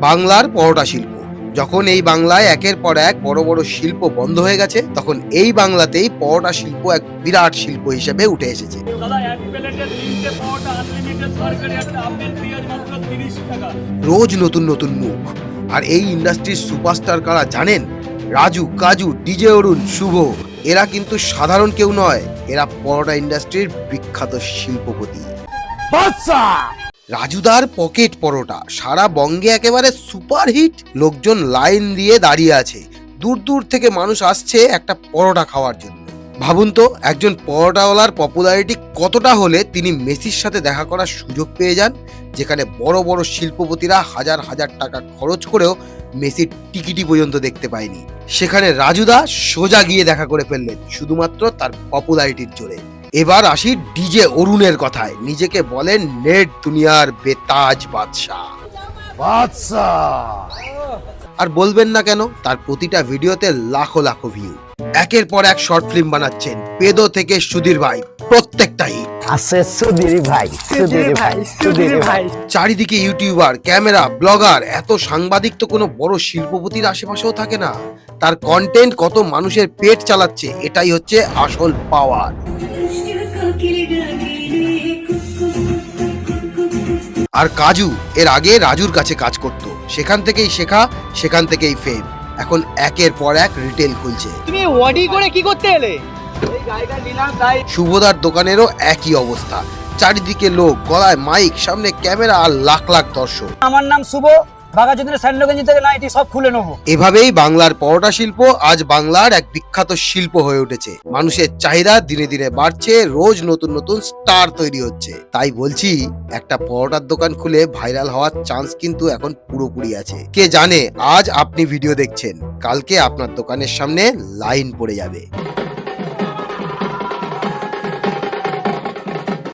বাংলার পরোটা শিল্প। যখন এই বাংলায় একের পর এক বড় বড় শিল্প বন্ধ হয়ে গেছে, তখন এই বাংলাতেই পরোটা শিল্প এক বিরাট শিল্প হিসেবে উঠে এসেছে। রোজ নতুন নতুন মুখ। আর এই ইন্ডাস্ট্রির সুপারস্টার কারা জানেন? রাজু, কাজু, ডিজে অরুণ, শুভ। এরা কিন্তু সাধারণ কেউ নয়, এরা পরোটা ইন্ডাস্ট্রির বিখ্যাত শিল্পপতি। রাজুদার পকেট পরোটা সারা বঙ্গে একেবারে সুপারহিট। লোকজন লাইন দিয়ে দাঁড়িয়ে আছে, দূর দূর থেকে মানুষ আসছে একটা পরোটা খাওয়ার জন্য। ভাবুন তো, একজন পরোটাওয়ালার পপুলারিটি কতটা হলে তিনি মেসির সাথে দেখা করার সুযোগ পেয়ে যান, যেখানে বড় বড় শিল্পপতিরা হাজার হাজার টাকা খরচ করেও মেসির টিকিটি পর্যন্ত দেখতে পায়নি। সেখানে রাজুদা সোজা গিয়ে দেখা করে ফেললেন শুধুমাত্র তার পপুলারিটির জোরে। এবার আসি ডিজে অরুণের কথায়। নিজেকে বলেন নেট দুনিয়ার বেতাজ বাদশাহ। আর বলবেন না কেন, তার প্রতিটা ভিডিওতে লাখো লাখো ভিউ। একের পর এক শর্ট ফিল্ম বানাচ্ছেন, পেদো থেকে সুধীর ভাই, প্রত্যেকটাই চারিদিকে ইউটিউবার, ক্যামেরা, ব্লগার, এত সাংবাদিক তো কোনো বড় শিল্পপতির আশেপাশেও থাকে না। তার কন্টেন্ট কত মানুষের পেট চালাচ্ছে, এটাই হচ্ছে আসল পাওয়ার। আর কাজু এর আগে রাজুর কাছে কাজ করত, সেখান থেকেই শেখা, সেখান থেকেই ফেম। এখন একের পর এক রিটেল খুলছে। তুমি ওয়াডি করে কি করতে এলে? শুভদার দোকানেরও একই অবস্থা, চারিদিকে লোক, গলায় মাইক, সামনে ক্যামেরা আর লাখ লাখ দর্শক। আমার নাম শুভ, বাঘাযতীনের স্যান্ডগঞ্জ থেকে নাইটি সব খুলে নেবো। এভাবেই বাংলার পরোটা শিল্প আজ বাংলার এক বিখ্যাত শিল্প হয়ে উঠেছে। মানুষের চাহিদা দিনে দিনে বাড়ছে, রোজ নতুন নতুন স্টার তৈরি হচ্ছে। তাই বলছি, একটা পরোটার দোকান খুলে ভাইরাল হওয়ার চান্স কিন্তু এখন পুরোপুরি আছে। কে জানে, আজ আপনি ভিডিও দেখছেন, কালকে আপনার দোকানের সামনে লাইন পড়ে যাবে।